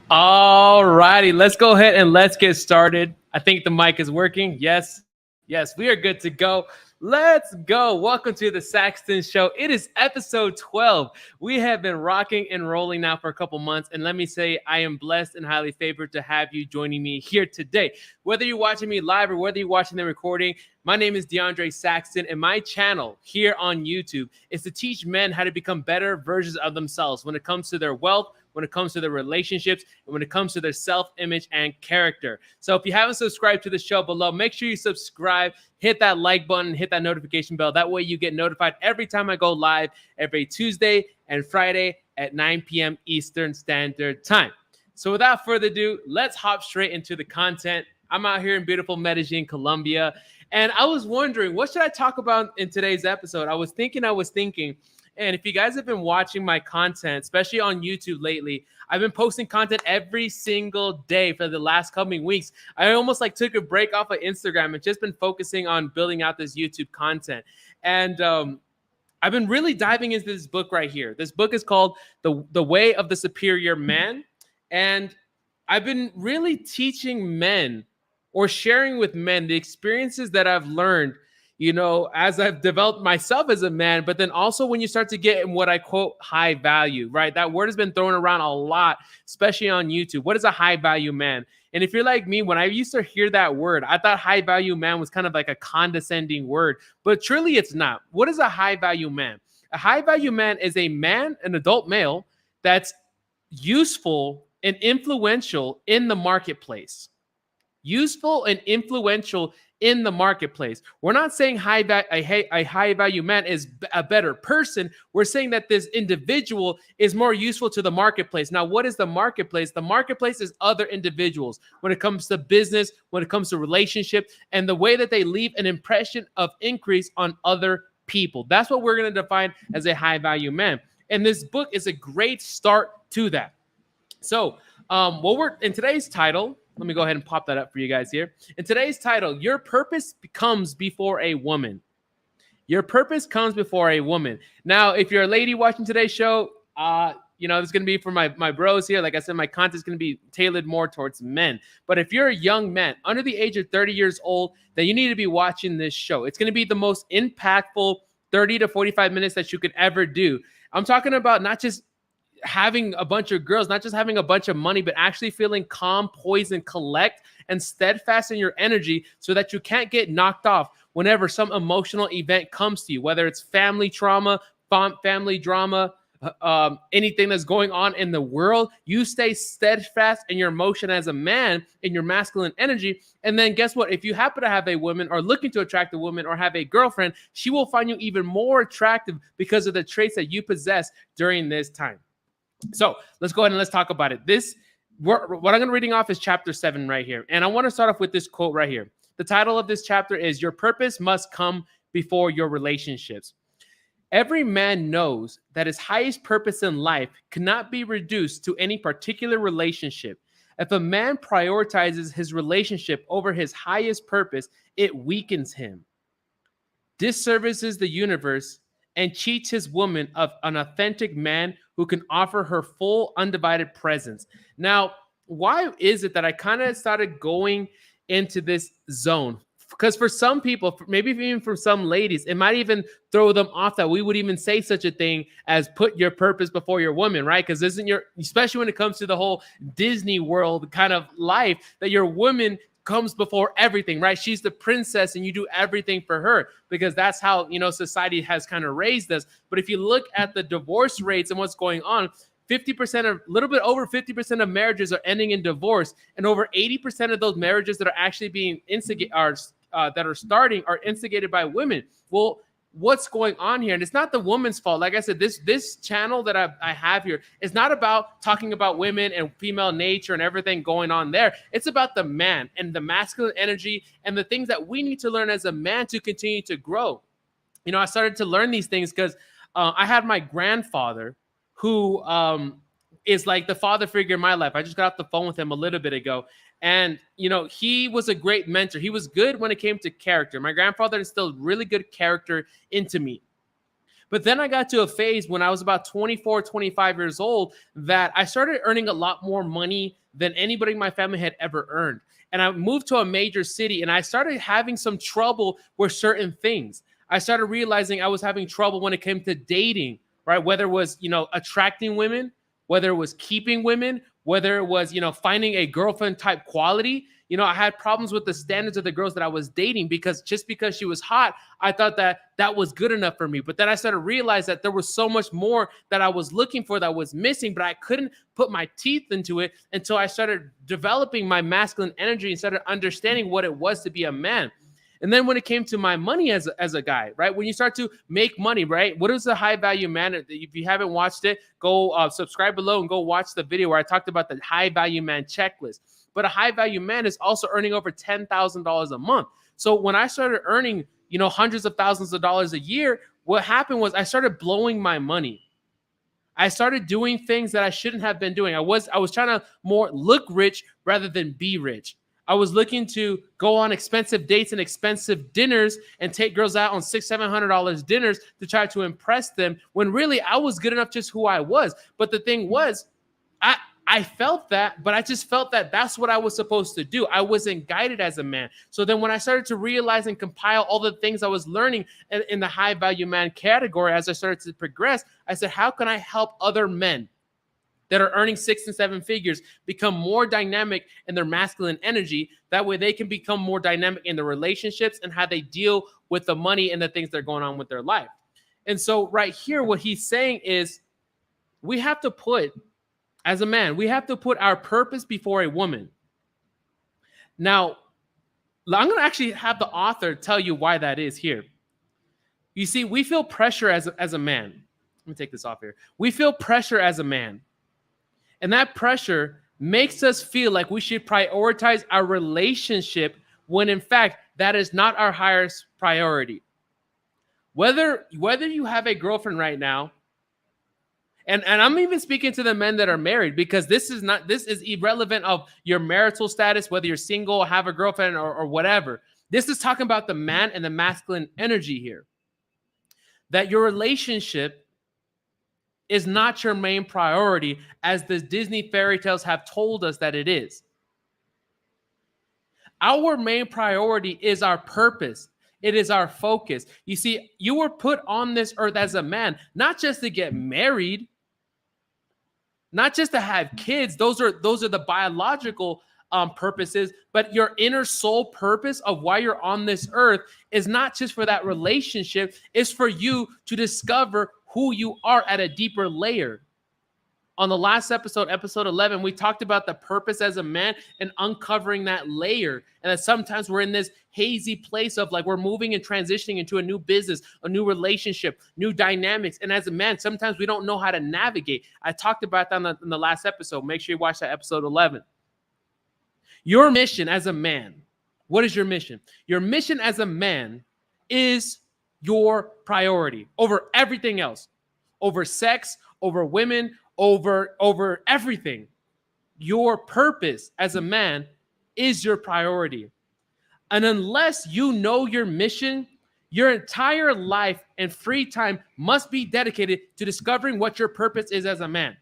All righty, let's go ahead and let's get started. I think the mic is working. Yes, we are good to go. Let's go. Welcome to the Saxton Show. It is episode 12. We have been rocking and rolling now for a couple months. And let me say, I am blessed and highly favored to have you joining me here today. Whether you're watching me live or whether you're watching the recording, my name is DeAndre Saxton, and my channel here on YouTube is to teach men how to become better versions of themselves when it comes to their wealth, when it comes to their relationships, and when it comes to their self-image and character. So if you haven't subscribed to the show below, make sure you subscribe, hit that like button, hit that notification bell. That way you get notified every time I go live every Tuesday and Friday at 9 p.m. Eastern Standard Time. So without further ado, let's hop straight into the content. I'm out here in beautiful Medellin, Colombia, and I was wondering, what should I talk about in today's episode? I was thinking, and if you guys have been watching my content, especially on YouTube lately, I've been posting content every single day for the last coming weeks. I almost took a break off of Instagram and just been focusing on building out this YouTube content. And I've been really diving into this book right here. This book is called The Way of the Superior Man. And I've been really teaching men or sharing with men the experiences that I've learned, as I've developed myself as a man, but then also when you start to get in what I quote high value, right? That word has been thrown around a lot, especially on YouTube. What is a high value man? And if you're like me, when I used to hear that word, I thought high value man was kind of like a condescending word, but truly it's not. What is a high value man? A high value man is a man, an adult male, that's useful and influential in the marketplace. Useful and influential in the marketplace. We're not saying a high value man is a better person. We're saying that this individual is more useful to the marketplace. Now, what is the marketplace? The marketplace is other individuals when it comes to business, when it comes to relationship, and the way that they leave an impression of increase on other people. That's what we're going to define as a high value man. And this book is a great start to that. So, in today's title, let me go ahead and pop that up for you guys here. In today's title, your purpose comes before a woman. Your purpose comes before a woman. Now, if you're a lady watching today's show, it's going to be for my bros here. Like I said, my content is going to be tailored more towards men. But if you're a young man under the age of 30 years old, then you need to be watching this show. It's going to be the most impactful 30 to 45 minutes that you could ever do. I'm talking about not just having a bunch of girls, not just having a bunch of money, but actually feeling calm, poised, and collect and steadfast in your energy so that you can't get knocked off whenever some emotional event comes to you, whether it's family trauma, family drama, anything that's going on in the world. You stay steadfast in your emotion as a man, in your masculine energy. And then guess what? If you happen to have a woman or looking to attract a woman or have a girlfriend, she will find you even more attractive because of the traits that you possess during this time. So let's go ahead and let's talk about it. What I'm going to be reading off is chapter 7 right here. And I want to start off with this quote right here. The title of this chapter is "Your Purpose Must Come Before Your Relationships." Every man knows that his highest purpose in life cannot be reduced to any particular relationship. If a man prioritizes his relationship over his highest purpose, it weakens him, disservices the universe, and cheats his woman of an authentic man who can offer her full, undivided presence. Now, why is it that I kind of started going into this zone? Because for some people, maybe even for some ladies, it might even throw them off that we would even say such a thing as put your purpose before your woman, right? Because especially when it comes to the whole Disney World kind of life, that your woman comes before everything, right? She's the princess and you do everything for her because that's how, society has kind of raised us. But if you look at the divorce rates and what's going on, 50% of, a little bit over 50% of marriages are ending in divorce, and over 80% of those marriages that are actually being instigated that are starting are instigated by women. Well, what's going on here? And it's not the woman's fault. Like I said, this channel that I have here is not about talking about women and female nature and everything going on there. It's about the man and the masculine energy and the things that we need to learn as a man to continue to grow. I started to learn these things because I had my grandfather who is like the father figure in my life. I just got off the phone with him a little bit ago. And, he was a great mentor. He was good when it came to character. My grandfather instilled really good character into me. But then I got to a phase when I was about 24, 25 years old that I started earning a lot more money than anybody in my family had ever earned. And I moved to a major city and I started having some trouble with certain things. I started realizing I was having trouble when it came to dating, right? Whether it was, attracting women, whether it was keeping women, whether it was, finding a girlfriend type quality. I had problems with the standards of the girls that I was dating because just because she was hot, I thought that was good enough for me. But then I started to realize that there was so much more that I was looking for that was missing, but I couldn't put my teeth into it until I started developing my masculine energy and started understanding what it was to be a man. And then when it came to my money as a guy, right? When you start to make money, right? What is a high value man? If you haven't watched it, go subscribe below and go watch the video where I talked about the high value man checklist. But a high value man is also earning over $10,000 a month. So when I started earning, hundreds of thousands of dollars a year, what happened was I started blowing my money. I started doing things that I shouldn't have been doing. I was trying to more look rich rather than be rich. I was looking to go on expensive dates and expensive dinners and take girls out on $600-700 dinners to try to impress them when really I was good enough just who I was. But the thing was, I felt that, but I just felt that that's what I was supposed to do. I wasn't guided as a man. So then when I started to realize and compile all the things I was learning in the high value man category, as I started to progress, I said, how can I help other men that are earning 6 and 7 figures become more dynamic in their masculine energy? That way they can become more dynamic in their relationships and how they deal with the money and the things that are going on with their life. And so right here, what he's saying is we have to put, as a man, we have to put our purpose before a woman. Now, I'm going to actually have the author tell you why that is here. You see, we feel pressure as a man. Let me take this off here. We feel pressure as a man. And that pressure makes us feel like we should prioritize our relationship when, in fact, that is not our highest priority. Whether you have a girlfriend right now, and I'm even speaking to the men that are married, because this is irrelevant of your marital status, whether you're single, have a girlfriend, or whatever. This is talking about the man and the masculine energy here. That your relationship is not your main priority, as the Disney fairy tales have told us that it is. Our main priority is our purpose. It is our focus. You see, you were put on this earth as a man, not just to get married, not just to have kids. Those are the biological purposes, but your inner soul purpose of why you're on this earth is not just for that relationship. It's for you to discover who you are at a deeper layer. On the last episode, episode 11, we talked about the purpose as a man and uncovering that layer. And that sometimes we're in this hazy place of like we're moving and transitioning into a new business, a new relationship, new dynamics. And as a man, sometimes we don't know how to navigate. I talked about that in the last episode. Make sure you watch that episode 11. Your mission as a man, what is your mission? Your mission as a man is your priority over everything else, over sex, over women, over everything. Your purpose as a man is your priority. And unless you know your mission, your entire life and free time must be dedicated to discovering what your purpose is as a man.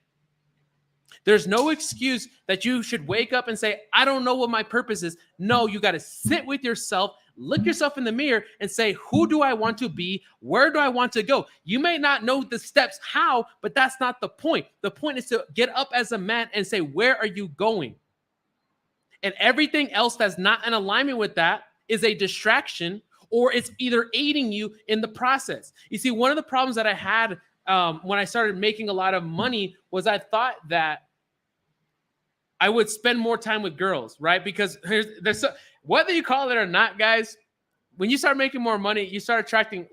There's no excuse that you should wake up and say, I don't know what my purpose is. No, you got to sit with yourself, look yourself in the mirror and say, who do I want to be? Where do I want to go? You may not know the steps how, but that's not the point. The point is to get up as a man and say, where are you going? And everything else that's not in alignment with that is a distraction, or it's either aiding you in the process. You see, one of the problems that I had when I started making a lot of money was I thought that I would spend more time with girls, right? Because whether you call it or not, guys, when you start making more money, you start attracting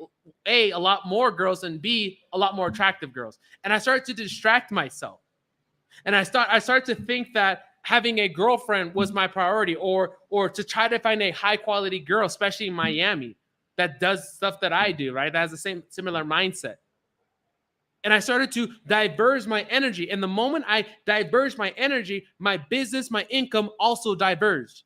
a lot more girls, and B, a lot more attractive girls. And I started to distract myself. And I started to think that having a girlfriend was my priority, or to try to find a high quality girl, especially in Miami, that does stuff that I do, right? That has the same similar mindset. And I started to diverge my energy. And the moment I diverged my energy, my business, my income also diverged.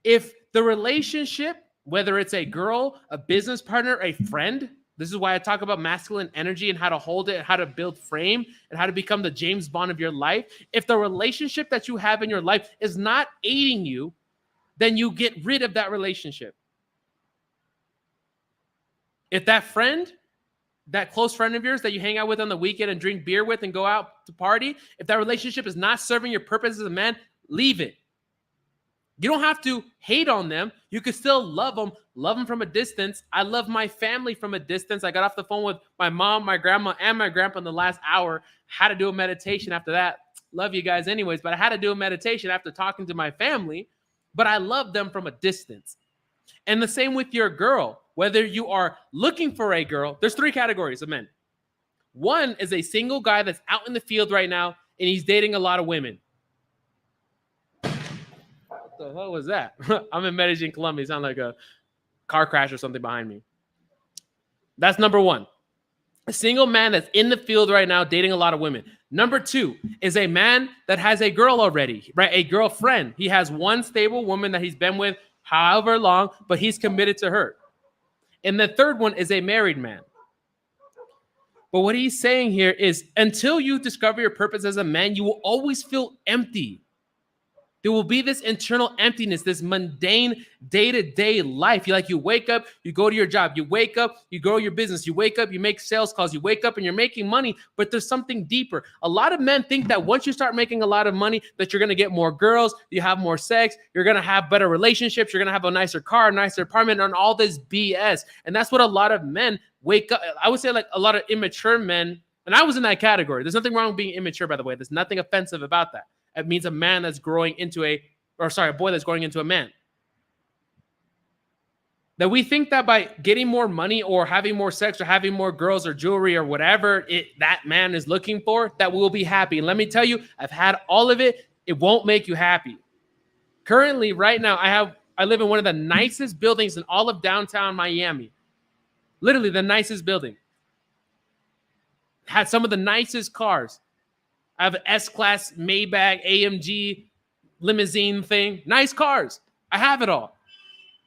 If the relationship, whether it's a girl, a business partner, a friend, this is why I talk about masculine energy and how to hold it, how to build frame, and how to become the James Bond of your life. If the relationship that you have in your life is not aiding you, then you get rid of that relationship. If that friend, that close friend of yours that you hang out with on the weekend and drink beer with and go out to party, if that relationship is not serving your purpose as a man, leave it. You don't have to hate on them. You can still love them from a distance. I love my family from a distance. I got off the phone with my mom, my grandma, and my grandpa in the last hour. Had to do a meditation after that. Love you guys anyways, but I had to do a meditation after talking to my family, but I love them from a distance. And the same with your girl. Whether you are looking for a girl, there's 3 categories of men. One is a single guy that's out in the field right now, and he's dating a lot of women. What the hell was that? I'm in Medellin, Colombia. It sounds like a car crash or something behind me. That's number 1. A single man that's in the field right now dating a lot of women. Number 2 is a man that has a girl already, right? A girlfriend. He has one stable woman that he's been with however long, but he's committed to her. And the third one is a married man. But what he's saying here is until you discover your purpose as a man, you will always feel empty. There will be this internal emptiness, this mundane day-to-day life. You wake up, you go to your job, you wake up, you grow your business, you wake up, you make sales calls, you wake up and you're making money, but there's something deeper. A lot of men think that once you start making a lot of money, that you're going to get more girls, you have more sex, you're going to have better relationships, you're going to have a nicer car, a nicer apartment, and all this BS. And that's what a lot of men wake up. I would say like a lot of immature men, and I was in that category. There's nothing wrong with being immature, by the way. There's nothing offensive about that. It means a man that's growing into a boy that's growing into a man. That we think that by getting more money or having more sex or having more girls or jewelry or whatever that man is looking for, that we'll be happy. And let me tell you, I've had all of it. It won't make you happy. Currently, right now, I live in one of the nicest buildings in all of downtown Miami. Literally the nicest building. Had some of the nicest cars. I have an S-Class Maybach AMG limousine thing. Nice cars. I have it all.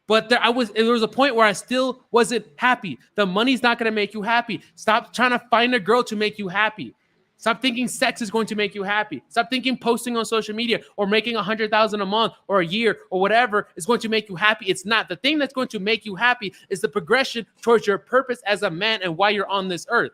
But there was a point where I still wasn't happy. The money's not going to make you happy. Stop trying to find a girl to make you happy. Stop thinking sex is going to make you happy. Stop thinking posting on social media or making $100,000 a month or a year or whatever is going to make you happy. It's not. The thing that's going to make you happy is the progression towards your purpose as a man and why you're on this earth.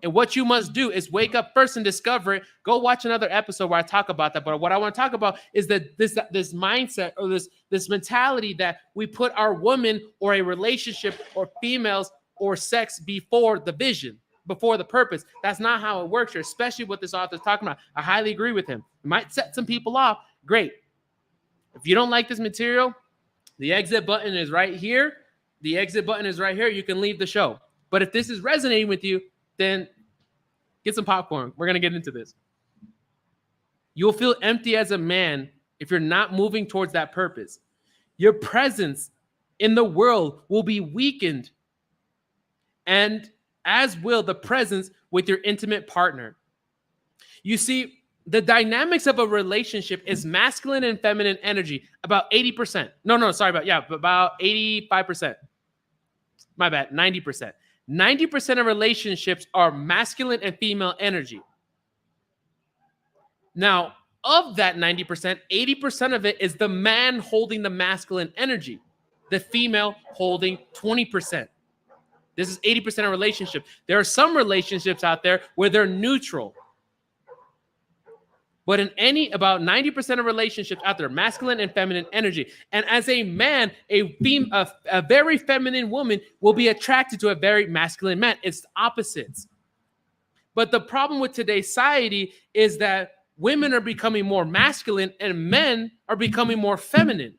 And what you must do is wake up first and discover it. Go watch another episode where I talk about that. But what I want to talk about is that this mindset or this mentality that we put our woman or a relationship or females or sex before the vision, before the purpose. That's not how it works here, especially what this author is talking about. I highly agree with him. It might set some people off. Great. If you don't like this material, the exit button is right here. The exit button is right here. You can leave the show. But if this is resonating with you, then get some popcorn. We're going to get into this. You'll feel empty as a man if you're not moving towards that purpose. Your presence in the world will be weakened, and as will the presence with your intimate partner. You see, the dynamics of a relationship is masculine and feminine energy, about 80%. About 85%. My bad, 90%. 90% of relationships are masculine and female energy. Now, of that 90%, 80% of it is the man holding the masculine energy, the female holding 20%. This is 80% of relationship. There are some relationships out there where they're neutral. But in about 90% of relationships out there, masculine and feminine energy. And as a man, a very feminine woman will be attracted to a very masculine man. It's opposites. But the problem with today's society is that women are becoming more masculine and men are becoming more feminine.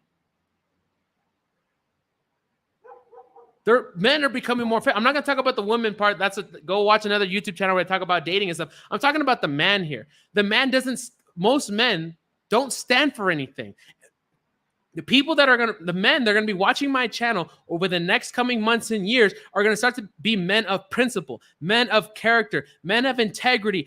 Men are becoming more I'm not going to talk about the woman part. Go watch another YouTube channel where I talk about dating and stuff. I'm talking about the man here. Most men don't stand for anything. The men that are going to be watching my channel over the next coming months and years are going to start to be men of principle, men of character, men of integrity,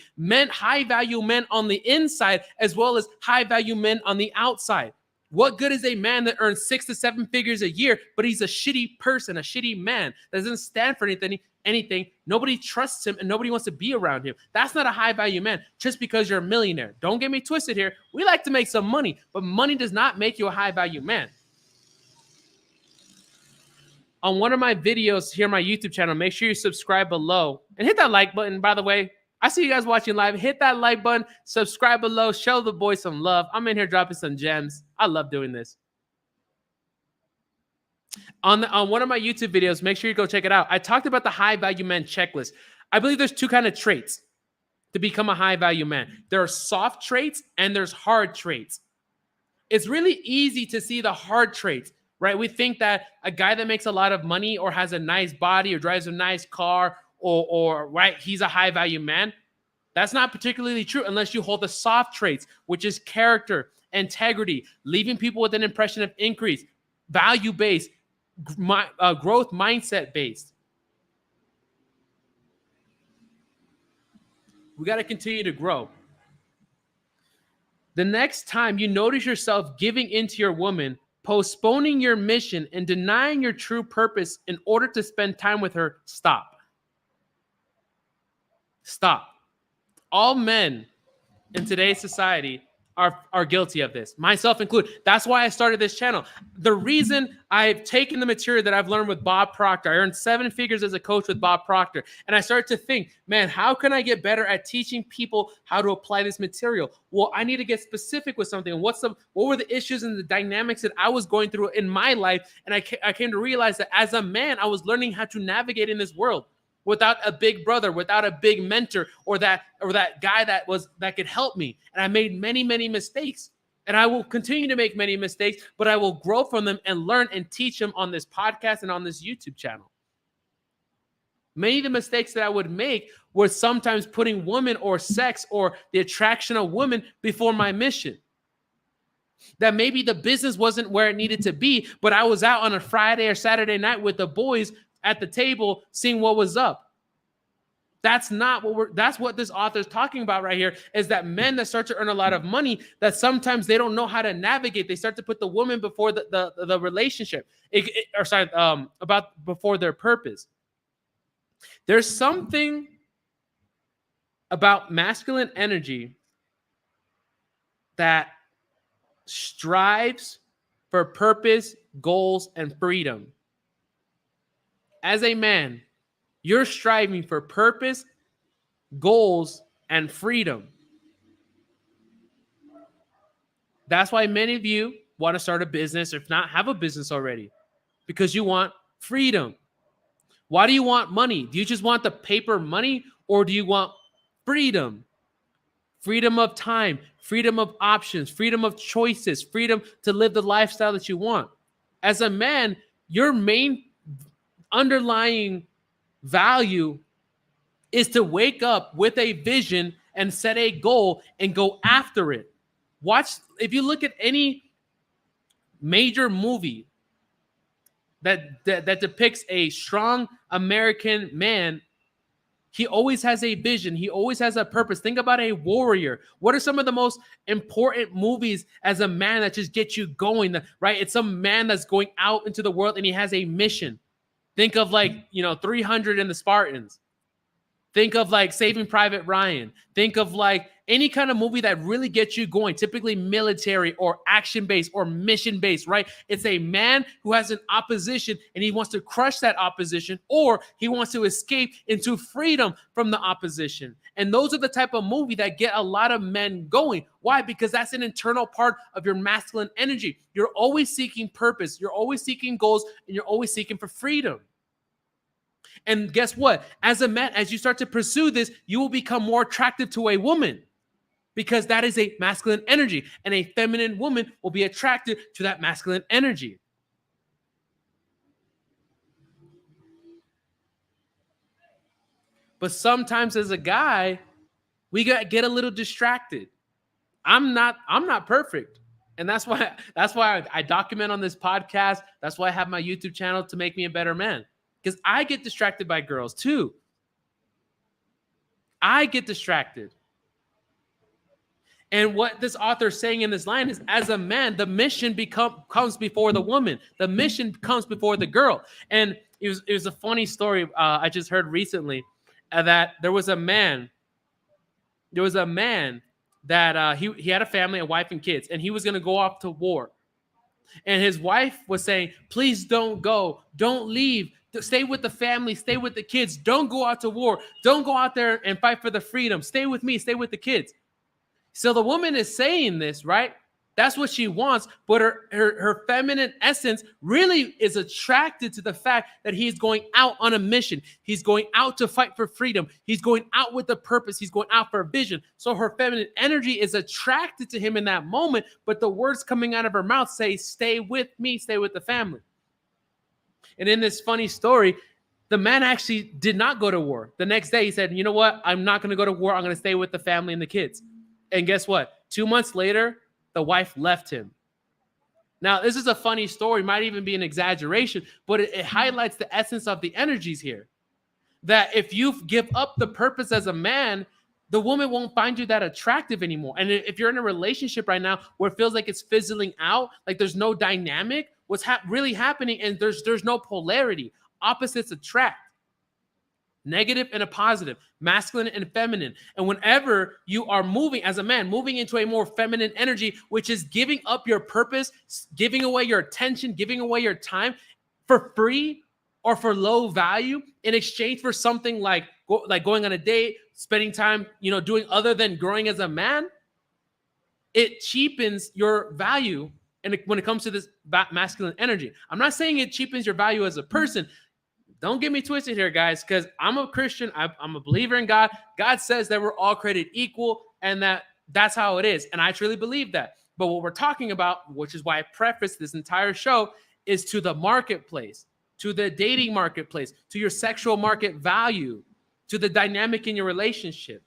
high value men on the inside, as well as high value men on the outside. What good is a man that earns 6 to 7 figures a year, but he's a shitty person, a shitty man that doesn't stand for anything? Nobody trusts him and nobody wants to be around him. That's not a high value man just because you're a millionaire. Don't get me twisted here. We like to make some money, but money does not make you a high value man. On one of my videos here on my YouTube channel, make sure you subscribe below and hit that like button. By the way, I see you guys watching live. Hit that like button, subscribe below, show the boy some love. I'm in here dropping some gems. I love doing this. On one of my YouTube videos, make sure you go check it out. I talked about the high value men checklist. I believe there's two kind of traits to become a high value man. There are soft traits and there's hard traits. It's really easy to see the hard traits, right? We think that a guy that makes a lot of money or has a nice body or drives a nice car or right, he's a high value man. That's not particularly true unless you hold the soft traits, which is character, integrity, leaving people with an impression of increase, value-based, growth mindset-based. We got to continue to grow. The next time you notice yourself giving into your woman, postponing your mission, and denying your true purpose in order to spend time with her, stop. Stop. All men in today's society are guilty of this, myself included. That's why I started this channel. The reason I've taken the material that I've learned with Bob Proctor, I earned 7 figures as a coach with Bob Proctor, and I started to think, man, how can I get better at teaching people how to apply this material? Well, I need to get specific with something. What were the issues and the dynamics that I was going through in my life? And I came to realize that as a man, I was learning how to navigate in this world without a big brother, without a big mentor, or that guy that could help me. And I made many, many mistakes. And I will continue to make many mistakes, but I will grow from them and learn and teach them on this podcast and on this YouTube channel. Many of the mistakes that I would make were sometimes putting women or sex or the attraction of women before my mission. That maybe the business wasn't where it needed to be, but I was out on a Friday or Saturday night with the boys at the table seeing what was up. That's what this author is talking about right here, is that men that start to earn a lot of money, that sometimes they don't know how to navigate. They start to put the woman before the relationship, before their purpose. There's something about masculine energy that strives for purpose, goals, and freedom. As a man, you're striving for purpose, goals, and freedom. That's why many of you want to start a business, or if not, have a business already, because you want freedom. Why do you want money? Do you just want the paper money, or do you want freedom? Freedom of time, freedom of options, freedom of choices, freedom to live the lifestyle that you want. As a man, your main underlying value is to wake up with a vision and set a goal and go after it. Watch, if you look at any major movie that depicts a strong American man, he always has a vision. He always has a purpose. Think about a warrior. What are some of the most important movies as a man that just get you going, right? It's some man that's going out into the world and he has a mission. Think of 300 and the Spartans. Think of Saving Private Ryan. Think of any kind of movie that really gets you going, typically military or action-based or mission-based, right? It's a man who has an opposition and he wants to crush that opposition, or he wants to escape into freedom from the opposition. And those are the type of movie that get a lot of men going. Why? Because that's an internal part of your masculine energy. You're always seeking purpose. You're always seeking goals, and you're always seeking for freedom. And guess what? As a man, as you start to pursue this, you will become more attractive to a woman, because that is a masculine energy, and a feminine woman will be attracted to that masculine energy. But sometimes as a guy, we get a little distracted. I'm not perfect. And that's why I document on this podcast. That's why I have my YouTube channel, to make me a better man. Because I get distracted by girls too. I get distracted. And what this author is saying in this line is, as a man, the mission comes before the woman. The mission comes before the girl. And it was a funny story I just heard recently, that there was a man that he had a family, a wife and kids, and he was going to go off to war. And his wife was saying, please don't go. Don't leave. Stay with the family. Stay with the kids. Don't go out to war. Don't go out there and fight for the freedom. Stay with me. Stay with the kids. So the woman is saying this, right? That's what she wants. But her feminine essence really is attracted to the fact that he's going out on a mission. He's going out to fight for freedom. He's going out with a purpose. He's going out for a vision. So her feminine energy is attracted to him in that moment. But the words coming out of her mouth say, stay with me, stay with the family. And in this funny story, the man actually did not go to war. The next day he said, you know what? I'm not going to go to war. I'm going to stay with the family and the kids. And guess what? 2 months later, the wife left him. Now, this is a funny story, might even be an exaggeration, but it highlights the essence of the energies here. That if you give up the purpose as a man, the woman won't find you that attractive anymore. And if you're in a relationship right now where it feels like it's fizzling out, like there's no dynamic, what's really happening, and there's no polarity. Opposites attract. Negative and a positive, masculine and feminine. And whenever you are moving as a man, moving into a more feminine energy, which is giving up your purpose, giving away your attention, giving away your time for free or for low value in exchange for something like going on a date, spending time, doing other than growing as a man, it cheapens your value. And when it comes to this masculine energy, I'm not saying it cheapens your value as a person. Don't get me twisted here, guys, because I'm a Christian. I'm a believer in God. God says that we're all created equal, and that's how it is. And I truly believe that. But what we're talking about, which is why I prefaced this entire show, is to the marketplace, to the dating marketplace, to your sexual market value, to the dynamic in your relationship.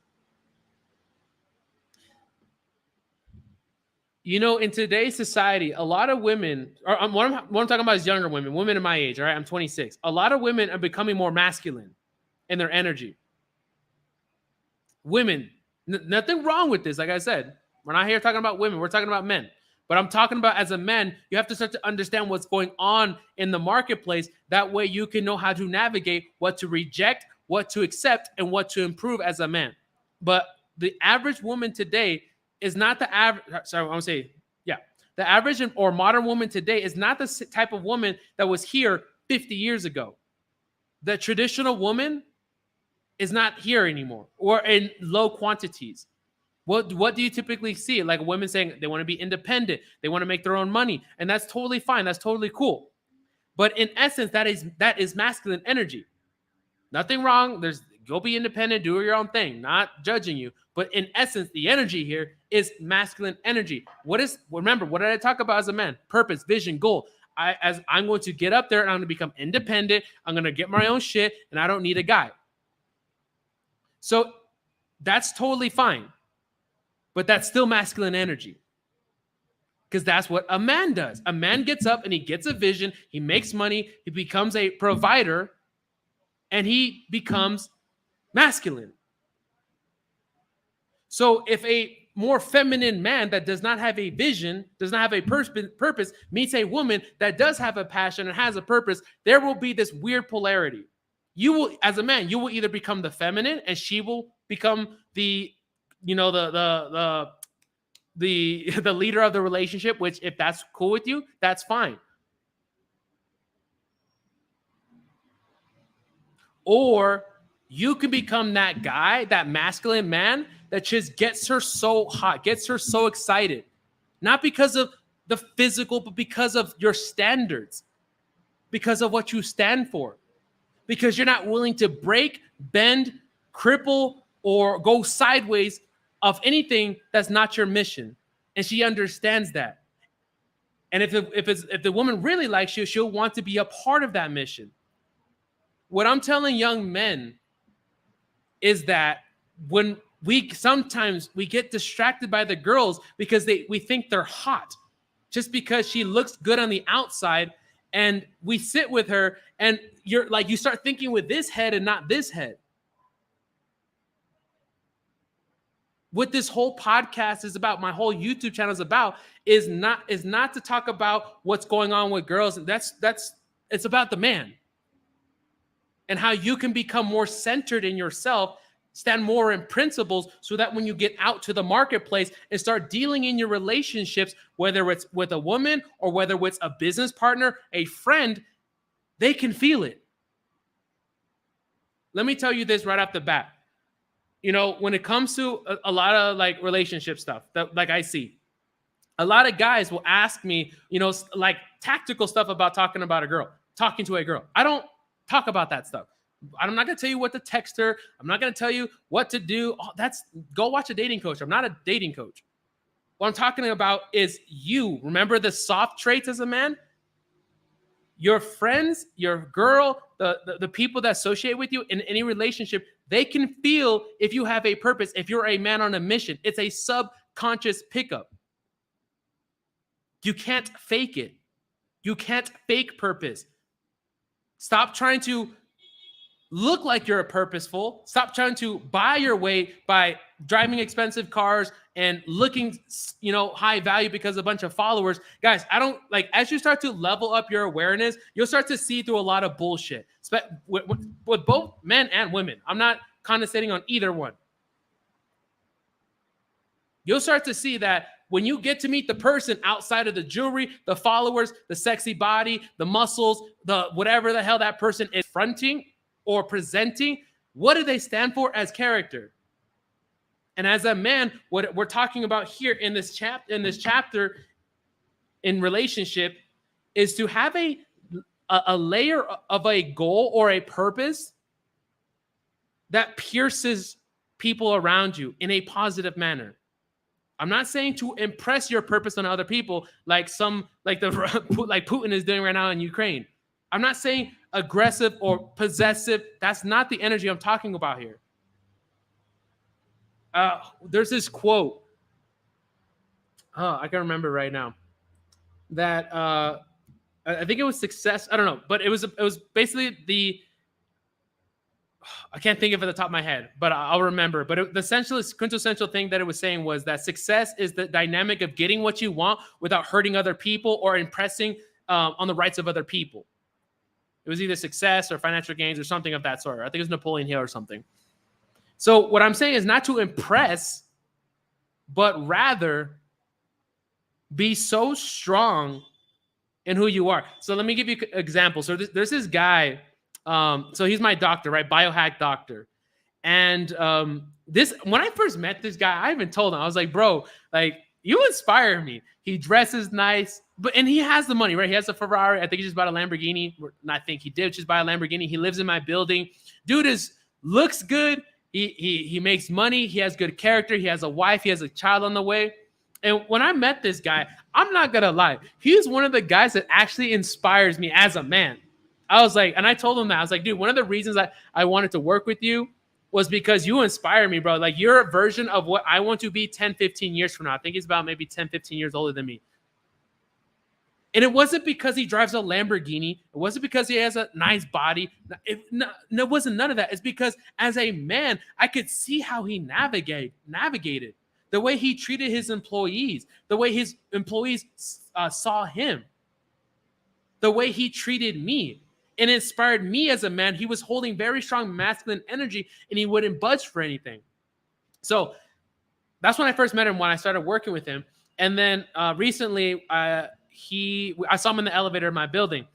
In today's society, a lot of women, or what I'm talking about is younger women in my age, all right? I'm 26. A lot of women are becoming more masculine in their energy. Women, nothing wrong with this. Like I said, we're not here talking about women. We're talking about men. But I'm talking about as a man, you have to start to understand what's going on in the marketplace. That way you can know how to navigate what to reject, what to accept, and what to improve as a man. But the average woman today is not the average. Sorry, I'm going to say, yeah. The average or modern woman today is not the type of woman that was here 50 years ago. The traditional woman is not here anymore, or in low quantities. What do you typically see? Like women saying they want to be independent, they want to make their own money, and that's totally fine. That's totally cool. But in essence, that is masculine energy. Nothing wrong. Go be independent, do your own thing. Not judging you, but in essence, the energy here is masculine energy. Remember, what did I talk about as a man? Purpose, vision, goal. I'm going to get up there and I'm going to become independent. I'm going to get my own shit, and I don't need a guy. So that's totally fine. But that's still masculine energy. Because that's what a man does. A man gets up and he gets a vision. He makes money. He becomes a provider. And he becomes masculine. So if a more feminine man that does not have a vision, does not have a purpose, meets a woman that does have a passion and has a purpose, there will be this weird polarity. You will, as a man, you will either become the feminine and she will become the leader of the relationship, which if that's cool with you, that's fine. Or you can become that guy, that masculine man that just gets her so hot, gets her so excited. Not because of the physical, but because of your standards, because of what you stand for, because you're not willing to break, bend, cripple, or go sideways of anything that's not your mission. And she understands that. And if the woman really likes you, she'll want to be a part of that mission. What I'm telling young men is that when sometimes we get distracted by the girls because we think they're hot just because she looks good on the outside, and we sit with her and you start thinking with this head and not this head. What this whole podcast is about, my whole YouTube channel is about, is not to talk about what's going on with girls. It's about the man and how you can become more centered in yourself, stand more in principles, so that when you get out to the marketplace and start dealing in your relationships, whether it's with a woman or whether it's a business partner, a friend, they can feel it. Let me tell you this right off the bat. When it comes to a lot of like relationship stuff that like I see, a lot of guys will ask me, like tactical stuff about talking to a girl. I don't talk about that stuff. I'm not going to tell you what to text her. I'm not going to tell you what to do. Go watch a dating coach. I'm not a dating coach. What I'm talking about is you. Remember the soft traits as a man? Your friends, your girl, the people that associate with you in any relationship, they can feel if you have a purpose, if you're a man on a mission. It's a subconscious pickup. You can't fake it. You can't fake purpose. Stop trying to look like you're purposeful. Stop trying to buy your way by driving expensive cars and looking, high value because of a bunch of followers. Guys, as you start to level up your awareness, you'll start to see through a lot of bullshit with both men and women. I'm not condescending on either one. You'll start to see that when you get to meet the person outside of the jewelry, the followers, the sexy body, the muscles, the whatever the hell that person is fronting or presenting, what do they stand for as character? And as a man, what we're talking about here in this chapter in relationship is to have a layer of a goal or a purpose that pierces people around you in a positive manner. I'm not saying to impress your purpose on other people like Putin is doing right now in Ukraine. I'm not saying aggressive or possessive. That's not the energy I'm talking about here. There's this quote. I can remember right now that I think it was success. I don't know, but it was basically I can't think of it at the top of my head, but I'll remember. But the quintessential thing that it was saying was that success is the dynamic of getting what you want without hurting other people or impressing on the rights of other people. It was either success or financial gains or something of that sort. I think it was Napoleon Hill or something. So what I'm saying is not to impress, but rather be so strong in who you are. So let me give you an example. So there's this guy. So he's my doctor, right? Biohack doctor. And this, when I first met this guy, I even told him, I was like, bro, like, you inspire me. He dresses nice, and he has the money, right? He has a Ferrari. I think he just bought a Lamborghini. I think he did just buy a Lamborghini. He lives in my building. Dude looks good. He makes money. He has good character. He has a wife. He has a child on the way. And when I met this guy, I'm not going to lie. He's one of the guys that actually inspires me as a man. I was like, and I told him that. I was like, dude, one of the reasons I wanted to work with you was because you inspire me, bro. Like, you're a version of what I want to be 10, 15 years from now. I think he's about maybe 10, 15 years older than me. And it wasn't because he drives a Lamborghini. It wasn't because he has a nice body. It wasn't none of that. It's because as a man, I could see how he navigated. The way he treated his employees. The way his employees saw him. The way he treated me. It inspired me as a man. He was holding very strong masculine energy, and he wouldn't budge for anything. So that's when I first met him, when I started working with him. And then recently, I saw him in the elevator of my building,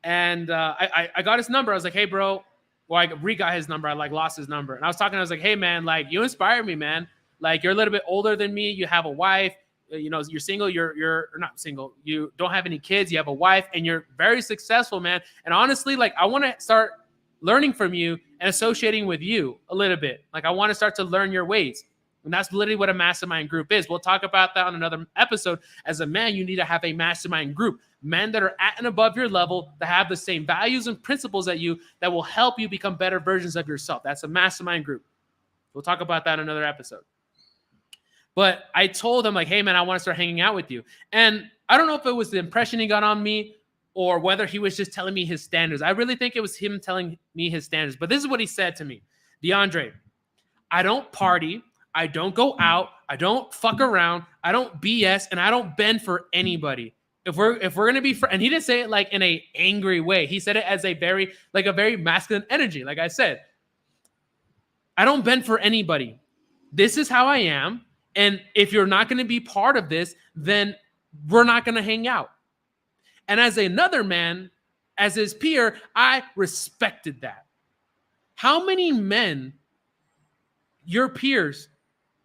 and I got his number. I was like, hey, bro. Well, I re-got his number. I lost his number. And I was talking, I was like, hey, man, like, you inspire me, man. Like, you're a little bit older than me. You have a wife. You're single. You're not single. You don't have any kids. You have a wife, and you're very successful, man. And honestly, like, I want to start learning from you and associating with you a little bit. Like, I want to start to learn your ways. And that's literally what a mastermind group is. We'll talk about that on another episode. As a man, you need to have a mastermind group. Men that are at and above your level, that have the same values and principles that you, that will help you become better versions of yourself. That's a mastermind group. We'll talk about that in another episode. But I told him, like, hey, man, I want to start hanging out with you. And I don't know if it was the impression he got on me or whether he was just telling me his standards. I really think it was him telling me his standards. But this is what he said to me. DeAndre, I don't party. I don't go out. I don't fuck around. I don't BS, and I don't bend for anybody. If we're gonna be and he didn't say it like in a angry way. He said it as a very masculine energy. Like I said, I don't bend for anybody. This is how I am. And if you're not going to be part of this, then we're not going to hang out. And as another man, as his peer, I respected that. How many men, your peers,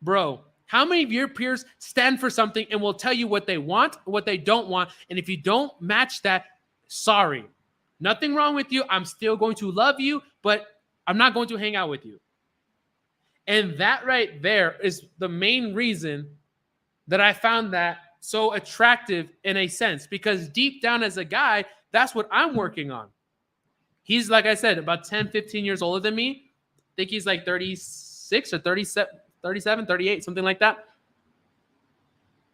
bro, how many of your peers stand for something and will tell you what they want, what they don't want? And if you don't match that, sorry. Nothing wrong with you. I'm still going to love you, but I'm not going to hang out with you. And that right there is the main reason that I found that so attractive in a sense, because deep down as a guy, that's what I'm working on. He's, like I said, about 10, 15 years older than me. I think he's like 36 or 37, 38, something like that.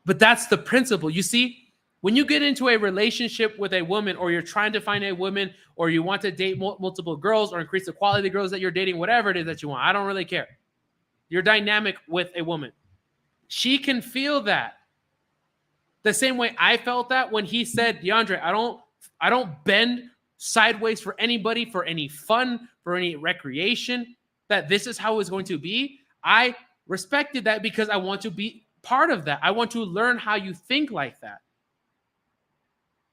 But that's the principle. You see, when you get into a relationship with a woman, or you're trying to find a woman, or you want to date multiple girls or increase the quality of the girls that you're dating, whatever it is that you want, I don't really care. You're dynamic with a woman. She can feel that. The same way I felt that when he said, DeAndre, I don't bend sideways for anybody, for any fun, for any recreation, that this is how it's going to be. I respected that because I want to be part of that. I want to learn how you think like that.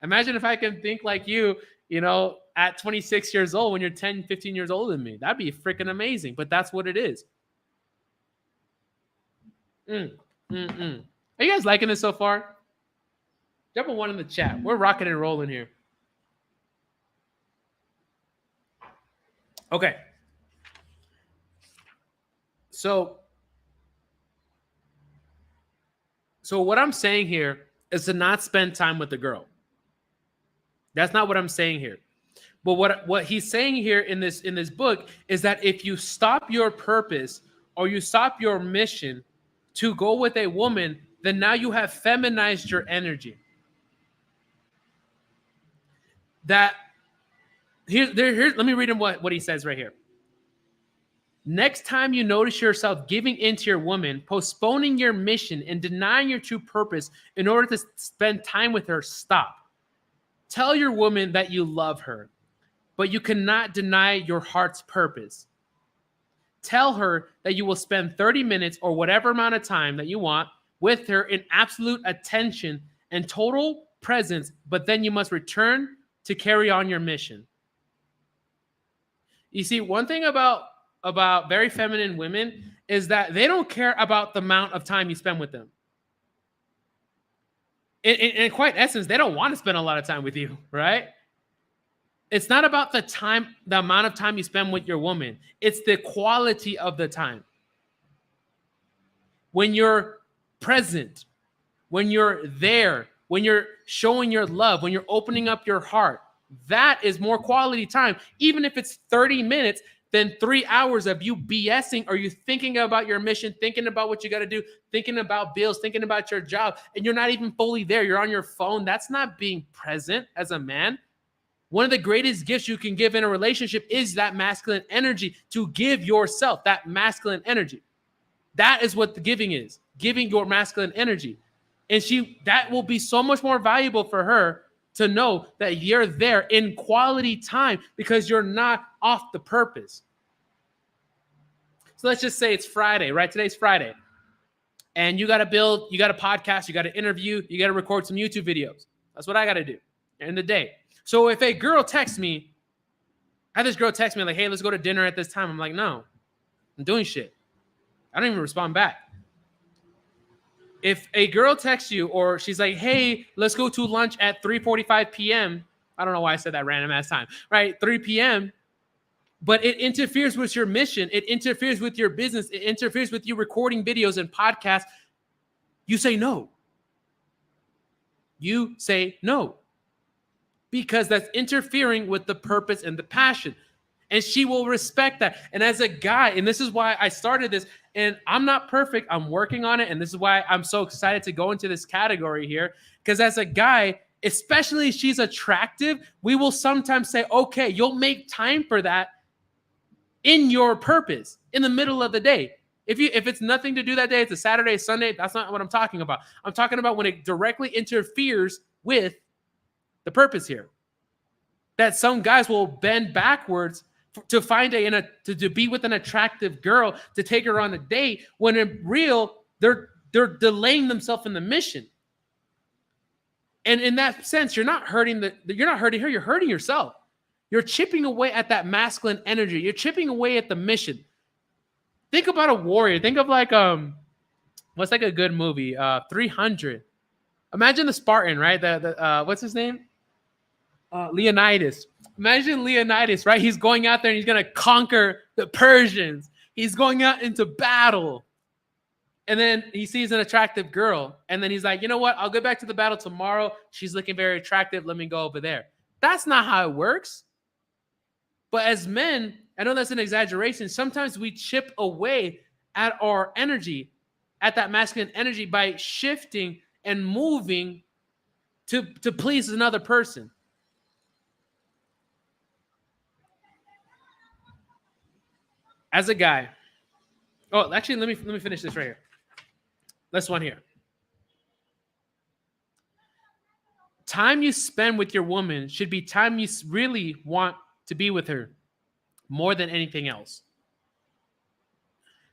Imagine if I can think like you, at 26 years old when you're 10, 15 years older than me. That'd be freaking amazing. But that's what it is. Are you guys liking this so far? Drop a 1 in the chat. We're rocking and rolling here. Okay. So what I'm saying here is to not spend time with the girl. That's not what I'm saying here. But what he's saying here in this book is that if you stop your purpose or you stop your mission to go with a woman, then now you have feminized your energy. That here let me read him what he says right here. Next time you notice yourself giving into your woman, postponing your mission, and denying your true purpose in order to spend time with her, stop. Tell your woman that you love her, but you cannot deny your heart's purpose. Tell her that you will spend 30 minutes or whatever amount of time that you want with her in absolute attention and total presence, but then you must return to carry on your mission. You see, one thing about about very feminine women is that they don't care about the amount of time you spend with them. In quite essence, they don't want to spend a lot of time with you, right? It's not about the time, the amount of time you spend with your woman. It's the quality of the time. When you're present, when you're there, when you're showing your love, when you're opening up your heart, that is more quality time. Even if it's 30 minutes, then 3 hours of you BSing or you thinking about your mission, thinking about what you got to do, thinking about bills, thinking about your job, and you're not even fully there. You're on your phone. That's not being present as a man. One of the greatest gifts you can give in a relationship is that masculine energy, to give yourself that masculine energy. That is what the giving is, giving your masculine energy. And that will be so much more valuable for her to know that you're there in quality time because you're not off the purpose. So let's just say it's Friday, right? Today's Friday. And you got to podcast, you got to interview, you got to record some YouTube videos. That's what I got to do in the day. So if a girl texts me, I had this girl text me like, hey, let's go to dinner at this time. I'm like, no, I'm doing shit. I don't even respond back. If a girl texts you or she's like, hey, let's go to lunch at 3:45 p.m. I don't know why I said that random ass time, right? 3 p.m. But it interferes with your mission. It interferes with your business. It interferes with you recording videos and podcasts. You say no. You say no. Because that's interfering with the purpose and the passion. And she will respect that. And as a guy, and this is why I started this, and I'm not perfect. I'm working on it. And this is why I'm so excited to go into this category here. Because as a guy, especially if she's attractive, we will sometimes say, okay, you'll make time for that in your purpose, in the middle of the day. If it's nothing to do that day, it's a Saturday, Sunday, that's not what I'm talking about. I'm talking about when it directly interferes with the purpose here. That some guys will bend backwards to find to be with an attractive girl, to take her on a date, when in real, they're delaying themselves in the mission. And in that sense, you're not hurting her, you're hurting yourself. You're chipping away at that masculine energy. You're chipping away at the mission. Think about a warrior. Think of like what's like a good movie? 300. Imagine the Spartan, right? The what's his name? Leonidas. Imagine Leonidas, right? He's going out there and he's going to conquer the Persians. He's going out into battle. And then he sees an attractive girl. And then he's like, you know what? I'll go back to the battle tomorrow. She's looking very attractive. Let me go over there. That's not how it works. But as men, I know that's an exaggeration. Sometimes we chip away at our energy, at that masculine energy, by shifting and moving to please another person. As a guy, actually, let me finish this right here. This one here. Time you spend with your woman should be time you really want to be with her more than anything else.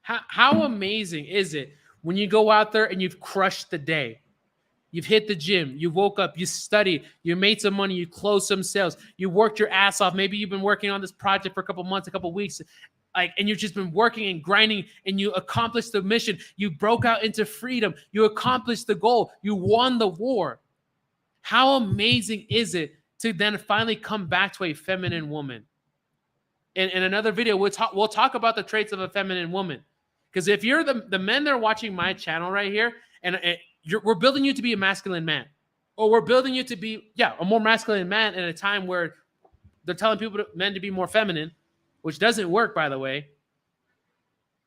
How amazing is it when you go out there and you've crushed the day? You've hit the gym, you woke up, you studied, you made some money, you closed some sales, you worked your ass off. Maybe you've been working on this project for a couple months, a couple weeks, and you've just been working and grinding, and you accomplished the mission. You broke out into freedom. You accomplished the goal. You won the war. How amazing is it to then finally come back to a feminine woman? In another video, we'll talk about the traits of a feminine woman. Because if you're the men that are watching my channel right here, and we're building you to be a masculine man, or we're building you to be, a more masculine man in a time where they're telling men to be more feminine, which doesn't work, by the way.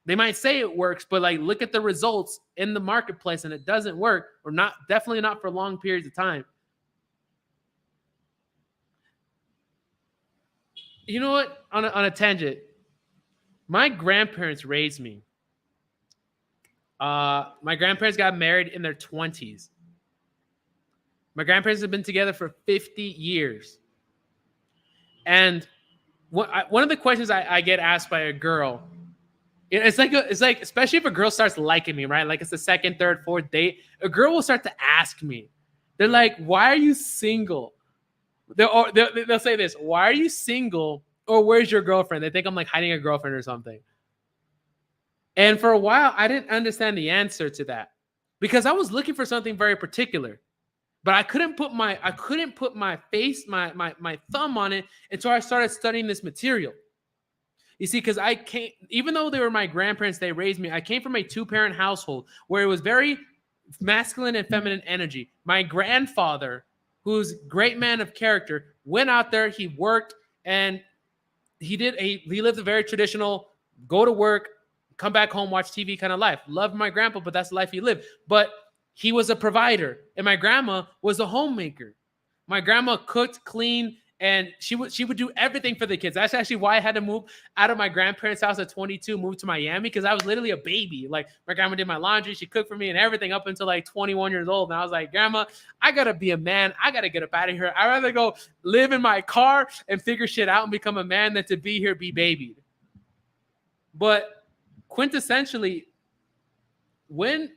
They might say it works, but like, look at the results in the marketplace, and it doesn't work, or definitely not for long periods of time. You know what? On a tangent, my grandparents raised me. My grandparents got married in their 20s. My grandparents have been together for 50 years. And one of the questions I get asked by a girl, it's like especially if a girl starts liking me, right? Like it's the second, third, fourth date, a girl will start to ask me. They're like, "Why are you single?" They'll say this: "Why are you single?" or where's your girlfriend? They think I'm like hiding a girlfriend or something. And for a while, I didn't understand the answer to that because I was looking for something very particular, but I couldn't put my my thumb on it until I started studying this material. You see, because I came, even though they were my grandparents, they raised me. I came from a 2-parent household where it was very masculine and feminine energy. My grandfather, who's a great man of character, went out there, he worked, and he lived a very traditional go to work, come back home, watch TV kind of life. Loved my grandpa, but that's the life he lived. But he was a provider, and my grandma was a homemaker. My grandma cooked, cleaned, and she would do everything for the kids. That's actually why I had to move out of my grandparents' house at 22, move to Miami, because I was literally a baby. Like, my grandma did my laundry, she cooked for me and everything up until like 21 years old. And I was like, Grandma, I gotta be a man. I gotta get up out of here. I'd rather go live in my car and figure shit out and become a man than to be here, be babied. But quintessentially, when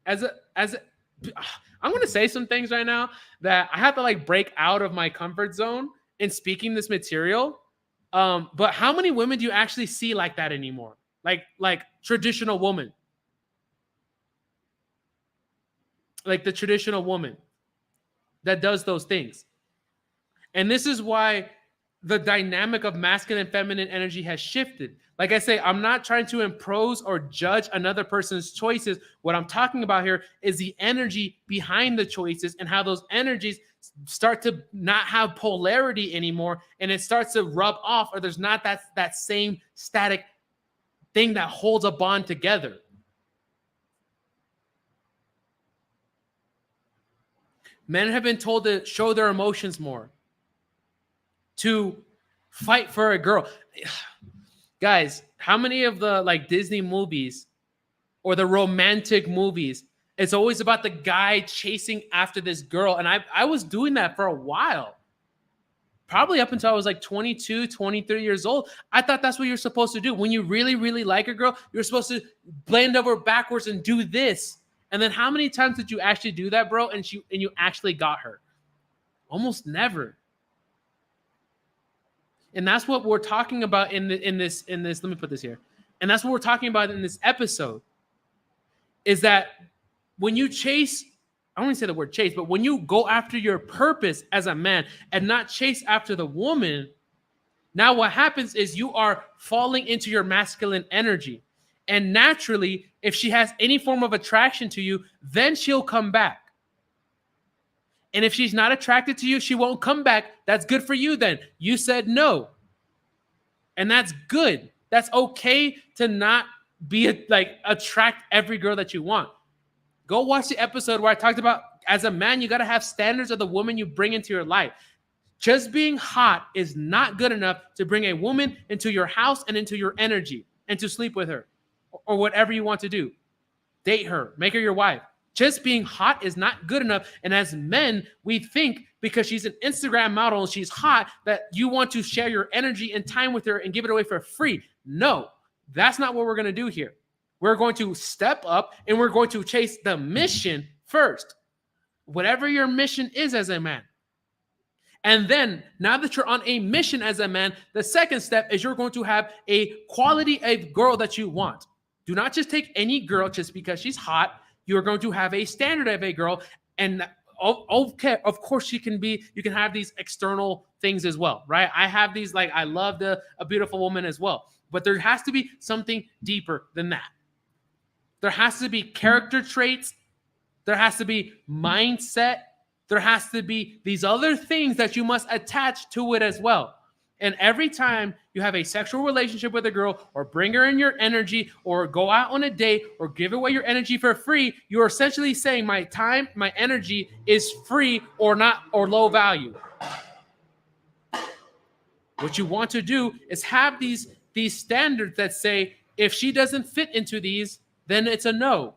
as a I'm going to say some things right now that I have to like break out of my comfort zone in speaking this material. But how many women do you actually see like that anymore? Like traditional woman, like the traditional woman that does those things. And this is why the dynamic of masculine and feminine energy has shifted. Like I say, I'm not trying to impose or judge another person's choices. What I'm talking about here is the energy behind the choices and how those energies start to not have polarity anymore, and it starts to rub off, or there's not that same static thing that holds a bond together. Men have been told to show their emotions more, to fight for a girl. Guys, how many of the like Disney movies or the romantic movies, it's always about the guy chasing after this girl? And I was doing that for a while, probably up until I was like 22, 23 years old. I thought that's what you're supposed to do. When you really, really like a girl, you're supposed to bend over backwards and do this. And then how many times did you actually do that, bro? And you actually got her? Almost never. And that's what we're talking about in this. Let me put this here. And that's what we're talking about in this episode, is that when you chase, I don't want to say the word chase, but when you go after your purpose as a man and not chase after the woman, now what happens is you are falling into your masculine energy. And naturally, if she has any form of attraction to you, then she'll come back. And if she's not attracted to you, she won't come back. That's good for you then. You said no. And that's good. That's okay to not be attract every girl that you want. Go watch the episode where I talked about, as a man, you got to have standards of the woman you bring into your life. Just being hot is not good enough to bring a woman into your house and into your energy and to sleep with her or whatever you want to do. Date her, make her your wife. Just being hot is not good enough. And as men, we think because she's an Instagram model and she's hot that you want to share your energy and time with her and give it away for free. No, that's not what we're going to do here. We're going to step up and we're going to chase the mission first. Whatever your mission is as a man. And then now that you're on a mission as a man, the second step is you're going to have a quality of girl that you want. Do not just take any girl just because she's hot. You're going to have a standard of a girl. And okay, of course you can have these external things as well, right? I have these, like, I love a beautiful woman as well. But there has to be something deeper than that. There has to be character traits. There has to be mindset. There has to be these other things that you must attach to it as well. And every time you have a sexual relationship with a girl, or bring her in your energy, or go out on a date, or give away your energy for free, you're essentially saying my time, my energy is free or not, or low value. What you want to do is have these standards that say, if she doesn't fit into these, then it's a no.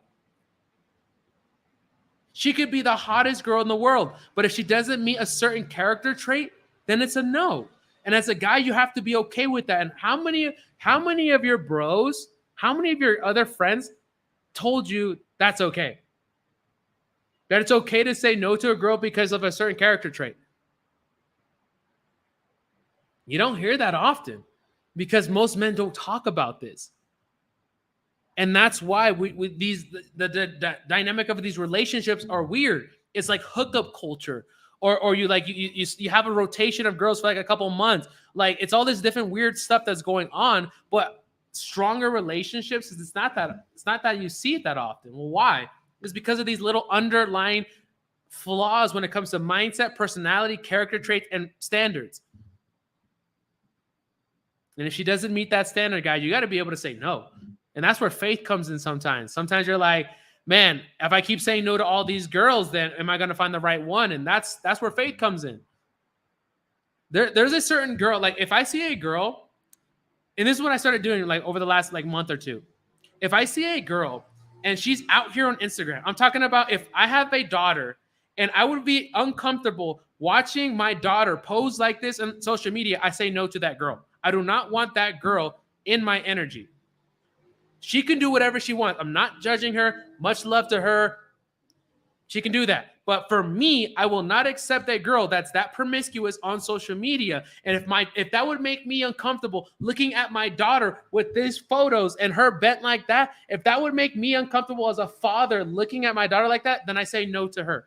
She could be the hottest girl in the world, but if she doesn't meet a certain character trait, then it's a no. And as a guy, you have to be okay with that. And how many of your bros, how many of your other friends told you that's okay? That it's okay to say no to a girl because of a certain character trait? You don't hear that often because most men don't talk about this. And that's why the dynamic of these relationships are weird. It's like hookup culture, or you have a rotation of girls for like a couple months. Like it's all this different weird stuff that's going on. But stronger relationships, it's not that you see it that often. Well, why? It's because of these little underlying flaws when it comes to mindset, personality, character traits, and standards. And if she doesn't meet that standard, guy, you got to be able to say no. And that's where faith comes in sometimes. Sometimes you're like, man, if I keep saying no to all these girls, then am I going to find the right one? And that's where faith comes in. There's a certain girl, like if I see a girl, and this is what I started doing like over the last like month or two. If I see a girl and she's out here on Instagram, I'm talking about if I have a daughter and I would be uncomfortable watching my daughter pose like this on social media, I say no to that girl. I do not want that girl in my energy. She can do whatever she wants. I'm not judging her. Much love to her. She can do that. But for me, I will not accept a girl that's that promiscuous on social media. And if that would make me uncomfortable looking at my daughter with these photos and her bent like that, if that would make me uncomfortable as a father looking at my daughter like that, then I say no to her.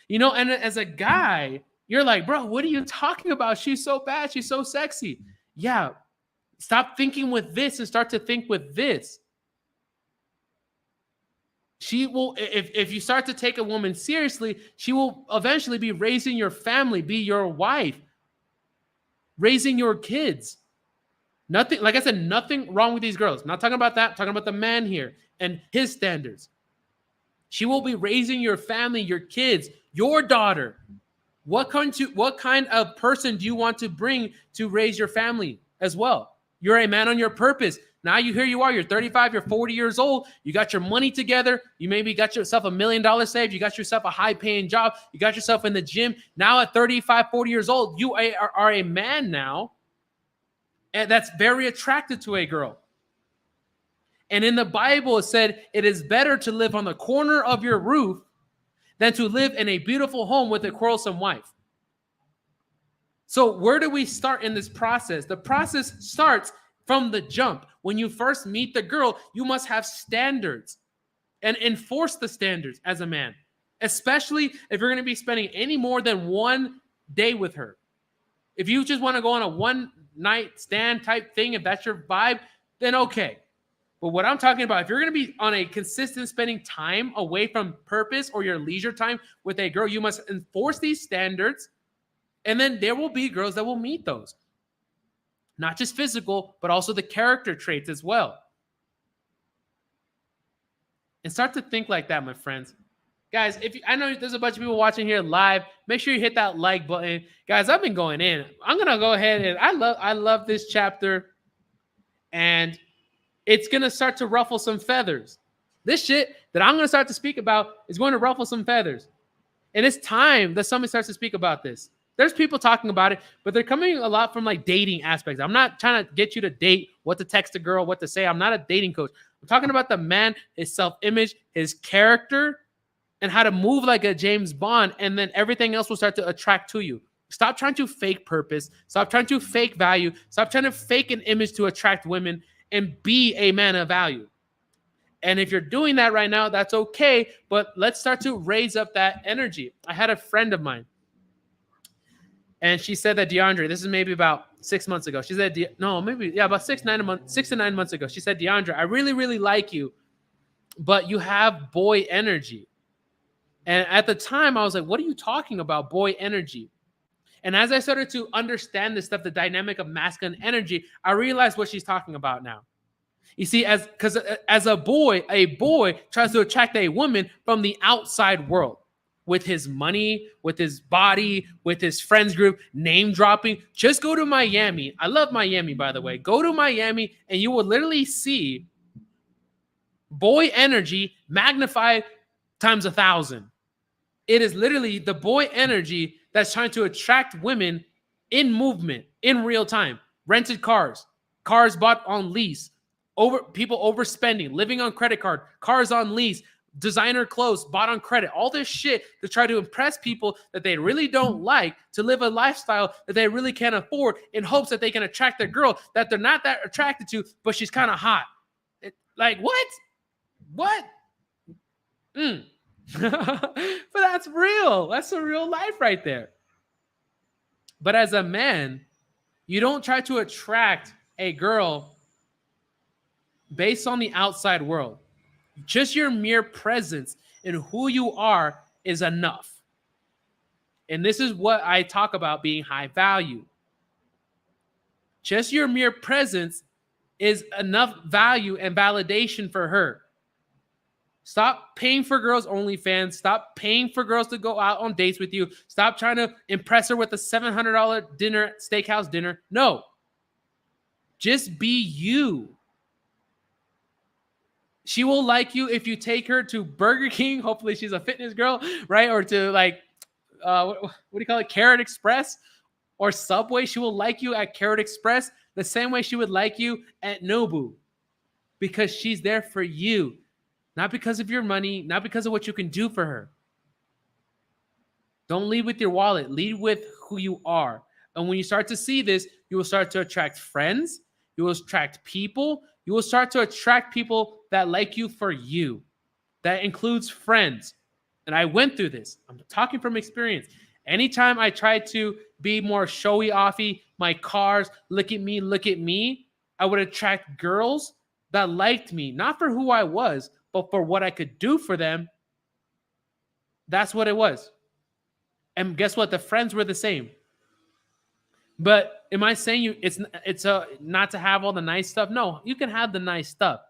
You know, and as a guy, you're like, bro, what are you talking about? She's so bad. She's so sexy. Yeah. Stop thinking with this and start to think with this. She will, if you start to take a woman seriously, she will eventually be raising your family, be your wife, raising your kids. Nothing, like I said, nothing wrong with these girls. I'm not talking about that. I'm talking about the man here and his standards. She will be raising your family, your kids, your daughter. What kind of person do you want to bring to raise your family as well? You're a man on your purpose. Now here you are, you're 35, you're 40 years old. You got your money together. You maybe got yourself $1 million saved. You got yourself a high paying job. You got yourself in the gym. Now at 35, 40 years old, you are a man now. And that's very attracted to a girl. And in the Bible, it said, it is better to live on the corner of your roof than to live in a beautiful home with a quarrelsome wife. So where do we start in this process? The process starts from the jump. When you first meet the girl, you must have standards and enforce the standards as a man, especially if you're going to be spending any more than one day with her. If you just want to go on a one night stand type thing, if that's your vibe, then okay. But what I'm talking about, if you're going to be on a consistent spending time away from purpose or your leisure time with a girl, you must enforce these standards. And then there will be girls that will meet those. Not just physical, but also the character traits as well. And start to think like that, my friends. Guys, I know there's a bunch of people watching here live. Make sure you hit that like button. Guys, I've been going in. I'm going to go ahead and I love this chapter. And it's going to start to ruffle some feathers. This shit that I'm going to start to speak about is going to ruffle some feathers. And it's time that somebody starts to speak about this. There's people talking about it, but they're coming a lot from like dating aspects. I'm not trying to get you to date, what to text a girl, what to say. I'm not a dating coach. I'm talking about the man, his self-image, his character, and how to move like a James Bond, and then everything else will start to attract to you. Stop trying to fake purpose. Stop trying to fake value. Stop trying to fake an image to attract women and be a man of value. And if you're doing that right now, that's okay, but let's start to raise up that energy. I had a friend of mine, and she said that, DeAndre, this is maybe about 6 months ago. She said, about 6 to 9 months ago. She said, DeAndre, I really, really like you, but you have boy energy. And at the time, I was like, what are you talking about, boy energy? And as I started to understand this stuff, the dynamic of masculine energy, I realized what she's talking about now. You see, as a boy tries to attract a woman from the outside world with his money, with his body, with his friends group, name dropping. Just go to Miami. I love Miami, by the way. Go to Miami and you will literally see boy energy magnified times 1,000. It is literally the boy energy that's trying to attract women in movement, in real time. Rented cars bought on lease, people overspending, living on credit card, cars on lease, designer clothes bought on credit, all this shit to try to impress people that they really don't like, to live a lifestyle that they really can't afford in hopes that they can attract a girl that they're not that attracted to, but she's kind of hot. Like, what? What? But that's real. That's a real life right there. But as a man, you don't try to attract a girl based on the outside world. Just your mere presence in who you are is enough. And this is what I talk about being high value. Just your mere presence is enough value and validation for her. Stop paying for girls' OnlyFans. Stop paying for girls to go out on dates with you. Stop trying to impress her with a $700 dinner, steakhouse dinner. No. Just be you. She will like you if you take her to Burger King. Hopefully she's a fitness girl, right? Or to like, what do you call it? Carrot Express or Subway. She will like you at Carrot Express the same way she would like you at Nobu, because she's there for you. Not because of your money, not because of what you can do for her. Don't lead with your wallet. Lead with who you are. And when you start to see this, you will start to attract friends. You will attract people. You will start to attract people that like you for you. That includes friends. And I went through this. I'm talking from experience. Anytime I tried to be more showy offy, my cars, look at me, I would attract girls that liked me, not for who I was, but for what I could do for them. That's what it was. And guess what? The friends were the same. But am I saying you it's not to have all the nice stuff? No, you can have the nice stuff.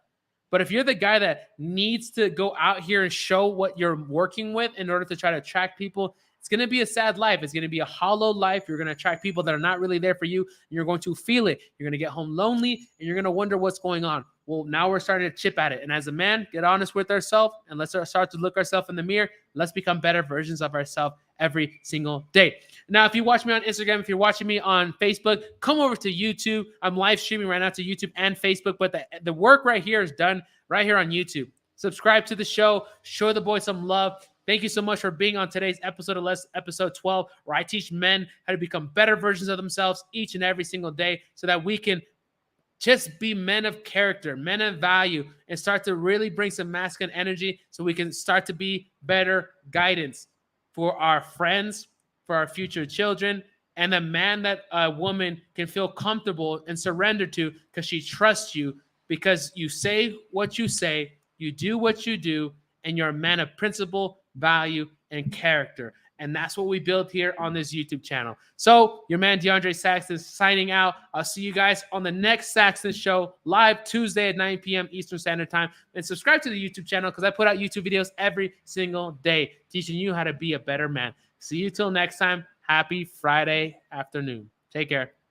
But if you're the guy that needs to go out here and show what you're working with in order to try to attract people, it's going to be a sad life. It's going to be a hollow life. You're going to attract people that are not really there for you. And you're going to feel it. You're going to get home lonely, and you're going to wonder what's going on. Well, now we're starting to chip at it. And as a man, get honest with ourselves, and let's start to look ourselves in the mirror. Let's become better versions of ourselves every single day. Now, if you watch me on Instagram, if you're watching me on Facebook, come over to YouTube. I'm live streaming right now to YouTube and Facebook, but the work right here is done right here on YouTube. Subscribe to the show. Show the boy some love. Thank you so much for being on today's episode of episode 12, where I teach men how to become better versions of themselves each and every single day so that we can just be men of character, men of value, and start to really bring some masculine energy so we can start to be better guidance for our friends, for our future children, and the man that a woman can feel comfortable and surrender to because she trusts you, because you say what you say, you do what you do, and you're a man of principle, value, and character. And that's what we build here on this YouTube channel. So your man DeAndre Saxton signing out. I'll see you guys on the next Saxton Show, live Tuesday at 9 p.m. Eastern Standard Time. And subscribe to the YouTube channel because I put out YouTube videos every single day teaching you how to be a better man. See you till next time. Happy Friday afternoon. Take care.